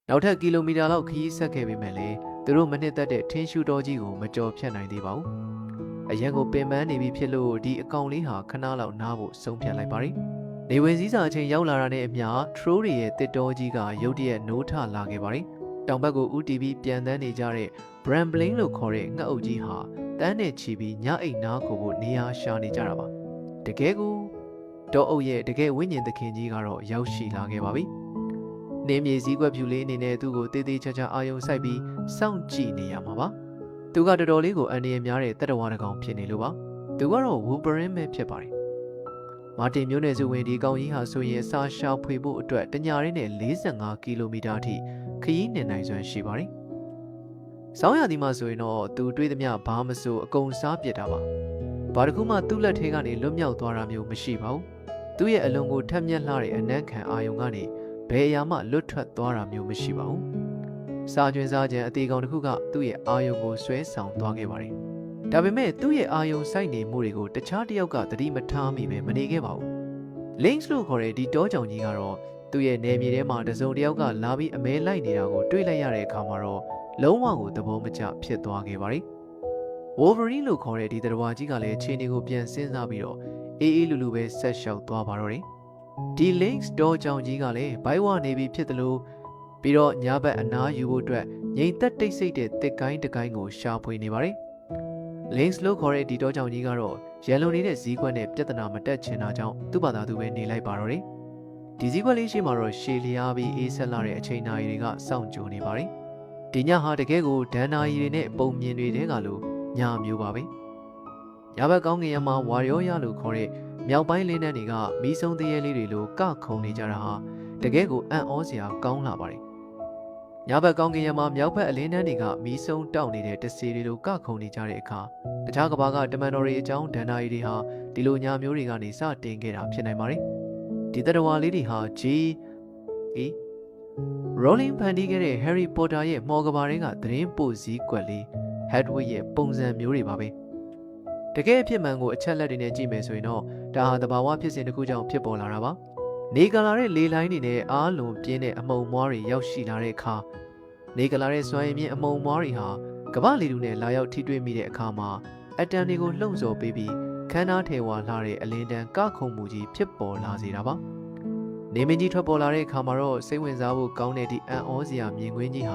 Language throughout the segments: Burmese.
နောက်ထပ်ကီလိုမီတာလောက်ခရီးဆက်ခဲ့ပေမဲ့လည်းသူတို့မနစ်သက်တဲ့ထင်းရှူတော်ကြီးကိုမကြော်ဖြတ်နိုင်သေးပါဘူးအရန်ကိုပင်ပန်းနေပြီဖြစ်လို့ဒီအကောင်လေးဟာခဏလောက်နားဖို့ဆုံးဖြတ်လိုက်ပါတယ်နေဝင်စည်းစာအချိန်ရောက်လာတာနဲ့အမျှထရိုးတွေရဲ့တစ်တော်ကြီးကရုတ်တရက်နိုးထလာခဲ့ပါတယ်တောင်ဘက်ကိုဦးတီးပြီးပြန်တန်းနေကြတဲ့ Brambling လို့ခေါ်တဲ့ငှက်အုပ်ကြီးဟာတန်းနဲ့ချီပြီးညအိတ်နားကိုဖို့နေရာရှာနေကြတာပါတကယ်ကိုတောအုပ်ရဲ့တကယ်ဝိညာဉ်သခင်ကြီးကတော့ရောက်ရှိလာခဲ့ပါပြီနင်းမြေစည်းကွက်ဖြူလေးအနေနဲ့သူ့ကိုတေးသေးချာချာအာယုံစိုက်ပြီးစောင့်ကြည့်နေရမှာပါသူကတော်တော်လေးကိုအန္တရာယ်များတဲ့တပ်တော်ဝါတကောင်ဖြစ်နေလို့ပါသူကတော့ Wolverine ပဲဖြစ်ပါတယ်မာတင်မျိုးနယ်စုဝင်ဒီကောင်ကြီးဟာဆိုရင်စာရှာဖွေဖို့အတွက်တညာရင်းနဲ့45ကီလိုမီတာအထိခရီးနှင်နိုင်စွမ်းရှိပါတယ်။ဆောင်းရာသီမှာဆိုရင်တော့သူတွေးသမျှဘာမဆိုအကုန်စားပြစ်တာပါ။ဘာတစ်ခုမှသူ့လက်ထဲကနေလွတ်မြောက်သွားတာမျိုးမရှိပါဘူး။သူ့ရဲ့အလွန်ကိုထက်မြက်လှတဲ့အနံ့ခံအာယုံကနေဘယ်အရာမှလွတ်ထွက်သွားတာမျိုးမရှိပါဘူး။စာကျွန်းစားခြင်းအသေးကောင်တစ်ခုကသူ့ရဲ့အာယုံကိုဆွဲဆောင်သွားခဲ့ပါတယ်။ဒါပေမဲ့သူ့ရဲ့အာယုံစိုက်နေမှုတွေကိုတခြားတစ်ယောက်ကသတိမထားမိပဲမနေခဲ့ပါဘူး။ Lynx လို့ခေါ်တဲ့ဒီတောကြောင်ကြီးကတော့သူ့ရဲ့နယ်မြေထဲမှာတစုံတစ်ယောက်ကလာပြီးအမဲလိုက်နေတာကိုတွေ့လိုက်ရတဲ့အခါမှာတော့လုံးဝကိုသဘောမကျဖြစ်သွားခဲ့ပါတယ်။ Wolverine လို့ခေါ်တဲ့ဒီတရဝါကြီးကလည်းခြေနေကိုပြန်စဉ်းစားပြီးတော့အေးအေးလူလူပဲဆက်လျှောက်သွားပါတော့တယ်။ဒီ Lynx တောကြောင်ကြီးကလည်းဘိုက်ဝနေပြီးဖြစ်တယ်လို့ပြီးတော့ညဘက်အနားယူဖို့အတွက်ငြိမ်သက်တိတ်ဆိတ်တဲ့တစ်ကိုင်းတစ်ကိုင်းကိုရှာဖွေနေပါတယ်။ Lynx လို့ခေါ်တဲ့ဒီတောကြောင်ကြီးကတော့ရန်လုံနေတဲ့ဇီးကွက်နဲ့ပြဿနာမတက်ချင်တာကြောင့်သူ့ဘာသာသူပဲနေလိုက်ပါတော့တယ်။ဒီဇီးကွက်လေးရှိမှတော့ရှည်လျားပြီးအေးဆက်လာတဲ့အချိန်နာရီတွေကစောင့်ကြိုနေပါတယ်။ဒီညဟာတကယ်ကိုဒဏ္ဍာရီတွေနဲ့ပုံမြင်တွေတဲကလို့ညမျိုးပါပဲ။ညဘက်ကောင်းကင်ယံမှာဝါရောရလို့ခေါ်တဲ့မြောက်ပိုင်းလင်းနှန်းတွေကမီးစုံသေးရဲလေးတွေလိုကခုံနေကြတာဟာတကယ်ကိုအံ့ဩစရာကောင်းလာပါတယ်။ညဘက်ကောင်းကင်ယံမှာမြောက်ဘက်အလင်းနှန်းတွေကမီးစုံတောက်နေတဲ့တစီတွေလိုကခုံနေကြတဲ့အခါတခြားကဘာကတမန်တော်တွေအကြောင်းဒဏ္ဍာရီတွေဟာဒီလိုညမျိုးတွေကနေစတင်ခဲ့တာဖြစ်နိုင်ပါတယ်။ဒီတရဝါလေးတွေဟာ Rowling ဖန်တီးခဲ့တဲ့ Harry Potter ရဲ့မော်ကဘာတွေကသတင်းပို့စည်းကွက်လေး Hedwig ရဲ့ပုံစံမျိုးတွေပါပဲ။တကယ်အဖြစ်မှန်ကိုအချက်လက်တွေနဲ့ကြည့်မယ်ဆိုရင်တော့ဒါဟာသဘာဝဖြစ်စဉ်တစ်ခုကြောင့်ဖြစ်ပေါ်လာတာပါ။နေကလာတဲ့လေလိုင်းတွေနဲ့အားလုံးပြင်းတဲ့အမုံမွားတွေရောက်ရှိလာတဲ့အခါနေကလာတဲ့စွမ်းရည်မြင့်အမုံမွားတွေဟာကမ္ဘာလေထုနဲ့လာရောက်ထိတွေ့မိတဲ့အခါမှာအတန်တွေကိုလှုံ့ဆော်ပေးပြီးခန်းသားထေဝါလှတဲ့အလင်းတန်းကခုံမှုကြီးဖြစ်ပေါ်လာစေတာပါနေမင်းကြီးထွက်ပေါ်လာတဲ့အခါမှာတော့စိတ်ဝင်စားဖို့ကောင်းတဲ့ဒီအံ့ဩစရာမြင်ကွင်းကြီးဟာ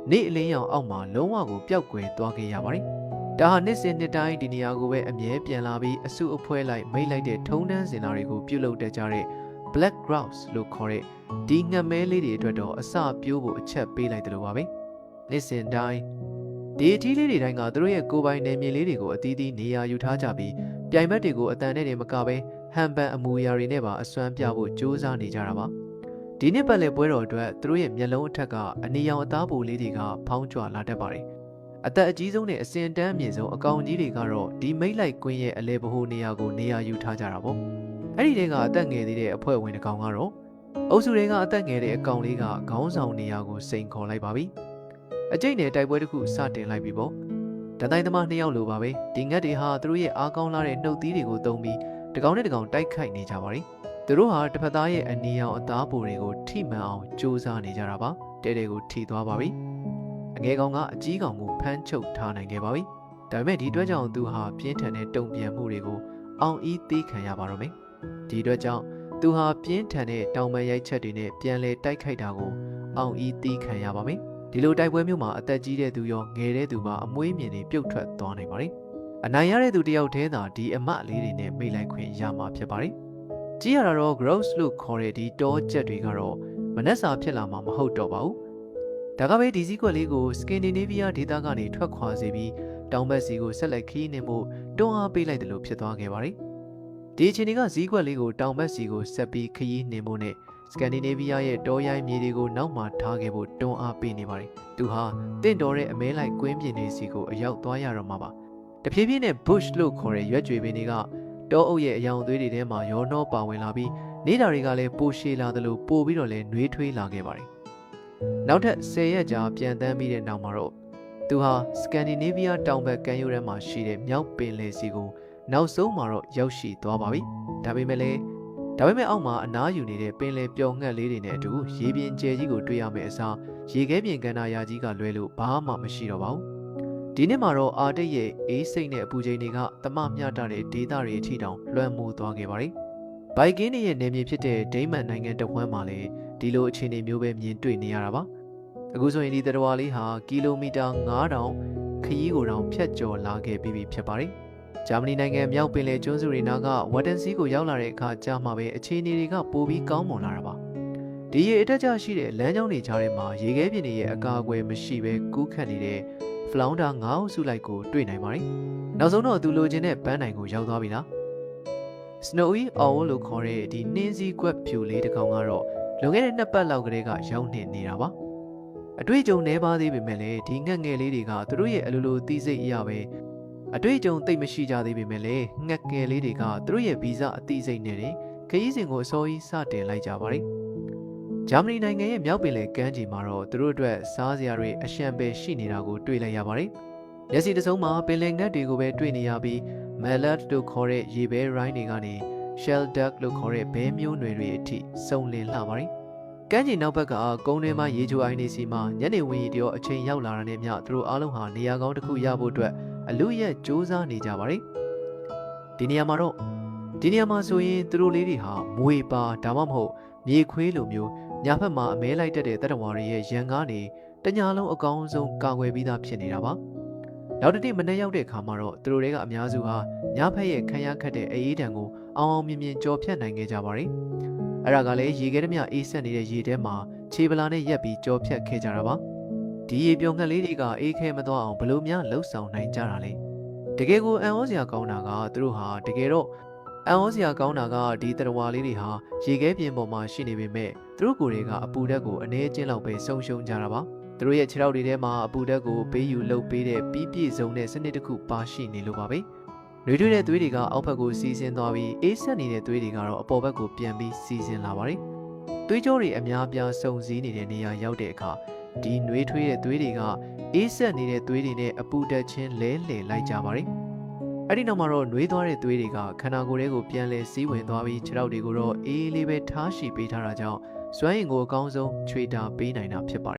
နေအလင်းရောင်အောက်မှာလုံးဝကိုပျောက်ကွယ်သွားခဲ့ရပါတယ်ဒါဟာနှစ်စဉ်နှစ်တိုင်းဒီနေရာကိုပဲအမြဲပြန်လာပြီးအစုအဖွဲ့လိုက်မိတ်လိုက်တဲ့ထုံးတန်းစင်လာတွေကိုပြုလုပ်တတ်ကြတဲ့ Black Grouse လို့ခေါ်တဲ့ဒီငှက်မဲလေးတွေအတွက်တော့အစပြိုးဖို့အချက်ပေးလိုက်တယ်လို့ပါပဲနှစ်စဉ်တိုင်းဒီအထီးလေးတွေတိုင်းကသူတို့ရဲ့ကိုယ်ပိုင်နယ်မြေလေးတွေကိုအသီးသီးနေရာယူထားကြပြီးပြိုင်ဘက်တွေကိုအတန်နဲ့တွေမကပဲဟန်ပန်အမူအရာတွေနဲ့ပါအစွမ်းပြဖို့ကြိုးစားနေကြတာပါဒီနှစ်ပတ်လည်ပွဲတော်အတွက်သူတို့ရဲ့မျက်လုံးအထက်ကအနီရောင်အသားပိုလေးတွေကဖောင်းကြွလာတတ်ပါတယ်အသက်အကြီးဆုံးနဲ့အစင်တန်းအမြင့်ဆုံးအကောင်ကြီးတွေကတော့ဒီမိတ်လိုက်ကွင်းရဲ့အလဲဗဟိုနေရာကိုနေရာယူထားကြတာပေါ့အဲ့ဒီတဲကအသက်ငယ်သေးတဲ့အဖွဲ့ဝင်တစ်ကောင်ကတော့အုပ်စုတွေကအသက်ငယ်တဲ့အကောင်လေးကခေါင်းဆောင်နေရာကိုစိန်ခေါ်လိုက်ပါပြီအကျိတ်နဲ့တိုက်ပွဲတစ်ခုစတင်လိုက်ပြီပေါ့တတိုင်းသမား2ယောက်လိုပါပဲဒီငှက်တွေဟာသူတို့ရဲ့အားကောင်းလာတဲ့နှုတ်သီးတွေကိုသုံးပြီးတကောင်နဲ့တကောင်တိုက်ခိုက်နေကြပါပြီသူတို့ဟာတစ်ဖက်သားရဲ့အနီရောင်အသားပိုတွေကိုထိမှန်အောင်ကြိုးစားနေကြတာပါတဲတဲကိုထိသွားပါပြီအငယ်ကောင်ကအကြီးကောင်ကိုဖမ်းချုပ်ထားနိုင်ခဲ့ပါပြီဒါပေမဲ့ဒီအတွက်ကြောင့်သူဟာပြင်းထန်တဲ့တုံ့ပြန်မှုတွေကိုအောင်ဤသေးခံရပါတော့မယ်ဒီအတွက်ကြောင့်သူဟာပြင်းထန်တဲ့တောင်ပန်ရိုက်ချက်တွေနဲ့ပြန်လဲတိုက်ခိုက်တာကိုအောင်ဤသေးခံရပါမယ်ဒီလိုတိုက်ပွဲမျိုးမှာအသက်ကြီးတဲ့သူရောငယ်တဲ့သူပါအမွှေးမြင်တွေပြုတ်ထွက်သွားနိုင်ပါတယ်အနိုင်ရတဲ့သူတယောက်တည်းသာဒီအမလေးတွေနဲ့မိတ်လိုက်ခွင့်ရမှာဖြစ်ပါတယ်ကြည့်ရတာတော့ gross လို့ခေါ်တဲ့ဒီတောချက်တွေကတော့မနှက်စာဖြစ်လာမှာမဟုတ်တော့ပါဘူးဒါကပဲဒီစည်းကွက်လေးကို Scandinavia ဒေသကနေထွက်ခွာစေပြီးတောင်ဘက်စီကိုဆက်လက်ခီးနေမှုတွန်းအားပေးလိုက်တယ်လို့ဖြစ်သွားခဲ့ပါတယ်ဒီအချိန်ကစည်းကွက်လေးကိုတောင်ဘက်စီကိုဆက်ပြီးခီးနေမှုနဲ့Scandinavia ရဲ့တောရိုင်းမြေတွေကိုနောက်မှထားခဲ့ဖို့တွန်းအားပေးနေပါတယ်။သူဟာတင့်တော်တဲ့အမဲလိုက်ကွင်းပြင်တွေစီကိုအရောက်သွားရတော့မှာပါ။တဖြည်းဖြည်းနဲ့ bush လို့ခေါ်တဲ့ရွက်ကြွေပင်တွေကတောအုပ်ရဲ့အယောင်သွေးတွေထဲမှာရောနှောပါဝင်လာပြီးနေတာတွေကလည်းပိုရှည်လာသလိုပိုပြီးတော့လည်းနှွေးထွေးလာခဲ့ပါတယ်။နောက်ထပ်10ရက်ကြာပြန်တန်းပြီးတဲ့နောက်မှာတော့သူဟာ Scandinavia တောင်ဘက်ကမ်းရိုးထဲမှာရှိတဲ့မြောက်ပင်လယ်စီကိုနောက်ဆုံးမှာတော့ရောက်ရှိသွားပါပြီ။ဒါပေမဲ့လည်း ဒါပေမဲ့အောက်မှာအနားယူနေတဲ့ပင်လယ်ပျော်ငှက်လေးတွေနဲ့အတူရေပြင်ကျဲကြီးကိုတွေ့ရမယ့်အစားရေခဲပြင်ကန္နာရာကြီးကလွဲလို့ဘာမှမရှိတော့ပါဘူးဒီနေ့မှာတော့အာတိတ်ရဲ့အေးစိတ်နဲ့အပူချိန်တွေကတမမျှတတဲ့ဒေသတွေအထိတောင်လွှမ်းမိုးသွားခဲ့ပါတယ်ဘိုက်ကင်းရဲ့နေမြေဖြစ်တဲ့ဒိမန်နိုင်ငံတဝန်းမှာလည်းဒီလိုအခြေအနေမျိုးပဲမြင်တွေ့နေရတာပါအခုဆိုရင်ဒီတရဝါလေးဟာကီလိုမီတာ9000ခရီးကိုတောင်ဖြတ်ကျော်လာခဲ့ပြီးဖြစ်ပါတယ်ဂျာမနီနိုင်ငံမြောက်ပင်လယ်ကျွန်းစုတွေနာကဝတ်တန်စီကိုရောက်လာတဲ့အခါကြာမှပဲအခြေအနေတွေကပိုပြီးကောင်းမွန်လာတာပါဒီရေအတက်ကျရှိတဲ့လမ်းကြောင်းတွေကြားထဲမှာရေခဲပြင်တွေရဲ့အကာအကွယ်မရှိဘဲကူးခတ်နေတဲ့ဖလောင်းတာ9အုပ်စုလိုက်ကိုတွေ့နိုင်ပါတယ်နောက်ဆုံးတော့သူလိုချင်တဲ့ပန်းတိုင်ကိုရောက်သွားပြီလား Snowy Owl လို့ခေါ်တဲ့ဒီနှင်းစည်းကွက်ဖြူလေးတစ်ကောင်ကတော့လွန်ခဲ့တဲ့2ပတ်လောက်ကလေးကရောက်နေနေတာပါအတွေ့အကြုံနှဲပါသေးပေမဲ့လည်းဒီငှက်ငယ်လေးတွေကသူတို့ရဲ့အလိုလိုသိစိတ်အရာပဲအတွေ့အကြုံသိမရှိကြသေးပေမဲ့လည်းငှက်ငယ်လေးတွေကသူတို့ရဲ့ဗီဇအသိစိတ်နဲ့ခရီးစဉ်ကိုအစောကြီးစတင်လိုက်ကြပါတယ်ဂျာမနီနိုင်ငံရဲ့မြောက်ပင်လယ်ကမ်းခြေမှာတော့သူတို့အတွက်စားစရာတွေအရှံပဲရှိနေတာကိုတွေ့လိုက်ရပါတယ်မျက်စိတစ်စုံမှာပင်လယ်ငှက်တွေကိုပဲတွေ့နေရပြီး Mallard လို့ခေါ်တဲ့ရေဘဲရိုင်းတွေကနေ Shell Duck လို့ခေါ်တဲ့ဘဲမျိုးနွယ်တွေအထိစုံလင်လှပါတယ်ကမ်းခြေနောက်ဘက်ကကုန်းထဲမှာရေချိုအိုင်နေစီမှာညနေဝင်ရီတရောအချိန်ရောက်လာတာနဲ့မျှသူတို့အားလုံးဟာနေရာကောင်းတစ်ခုရဖို့အတွက်အလူရက်စူးစမ်းနေကြပါတယ်ဒီနေရာမှာဆိုရင်သူတို့လေးတွေဟာမွေပါဒါမှမဟုတ်မြေခွေးလိုမျိုးညာဘက်မှာအမဲလိုက်တတ်တဲ့တပ်တော်တွေရဲ့ရန်ကားနေတညာလုံးအကောင်းဆုံးကာကွယ်ပြီးသားဖြစ်နေတာပါနောက်တစ်နေ့မနေ့ရောက်တဲ့အခါမှာတော့သူတို့တွေကအများစုဟာညဘက်ရဲ့ခံရခတ်တဲ့အေးဒဏ်ကိုအောင်အောင်မြင်မြင်ကြော်ဖြတ်နိုင်ခဲ့ကြပါတယ်အဲ့ဒါကလည်းရေခဲသမျှအေးဆက်နေတဲ့ရေထဲမှာခြေပလာနဲ့ရက်ပြီးကြော်ဖြတ်ခဲ့ကြတာပါဒီရေပြုံငှက်လေးတွေကအေးခဲမသွားအောင်ဘလို့များလှုပ်ဆောင်နိုင်ကြတာလဲတကယ်ကိုအံ့ဩစရာကောင်းတာကသူတို့ဟာတကယ်တော့အံ့ဩစရာကောင်းတာကဒီတရဝါလေးတွေဟာရေခဲပြင်ပေါ်မှာရှိနေပေမဲ့သူတို့ကိုယ်တွေကအပူဓာတ်ကိုအနေချင်းလောက်ပဲဆုံရှုံကြတာပါသူတို့ရဲ့ခြေထောက်တွေထဲမှာအပူဓာတ်ကိုပေးယူလုပ်ပေးတဲ့ပြီးပြည့်စုံတဲ့စနစ်တစ်ခုပါရှိနေလို့ပါပဲနှွေးထွေးတဲ့သွေးတွေကအောက်ဘက်ကိုစီးဆင်းသွားပြီးအေးဆက်နေတဲ့သွေးတွေကတော့အပေါ်ဘက်ကိုပြန်ပြီးစီးဆင်းလာပါတယ်သွေးကြောတွေအများပြားစုံစည်းနေတဲ့နေရာရောက်တဲ့အခါဒီနှွေးထွေးတဲ့သွေးတွေကအေးဆက်နေတဲ့သွေးတွေနဲ့အပူဓာတ်ချင်းလဲလှယ်လိုက်ကြပါတယ်အဲ့ဒီနောက်မှာတော့နှွေးသွားတဲ့သွေးတွေကခန္ဓာကိုယ်ထဲကိုပြန်လဲစီးဝင်သွားပြီးခြေထောက်တွေကိုတော့အေးလေးပဲထားရှိပေးထားတာကြောင့်စွမ်းရည်ကိုအကောင်းဆုံးချွေတာပေးနိုင်တာဖြစ်ပါတယ်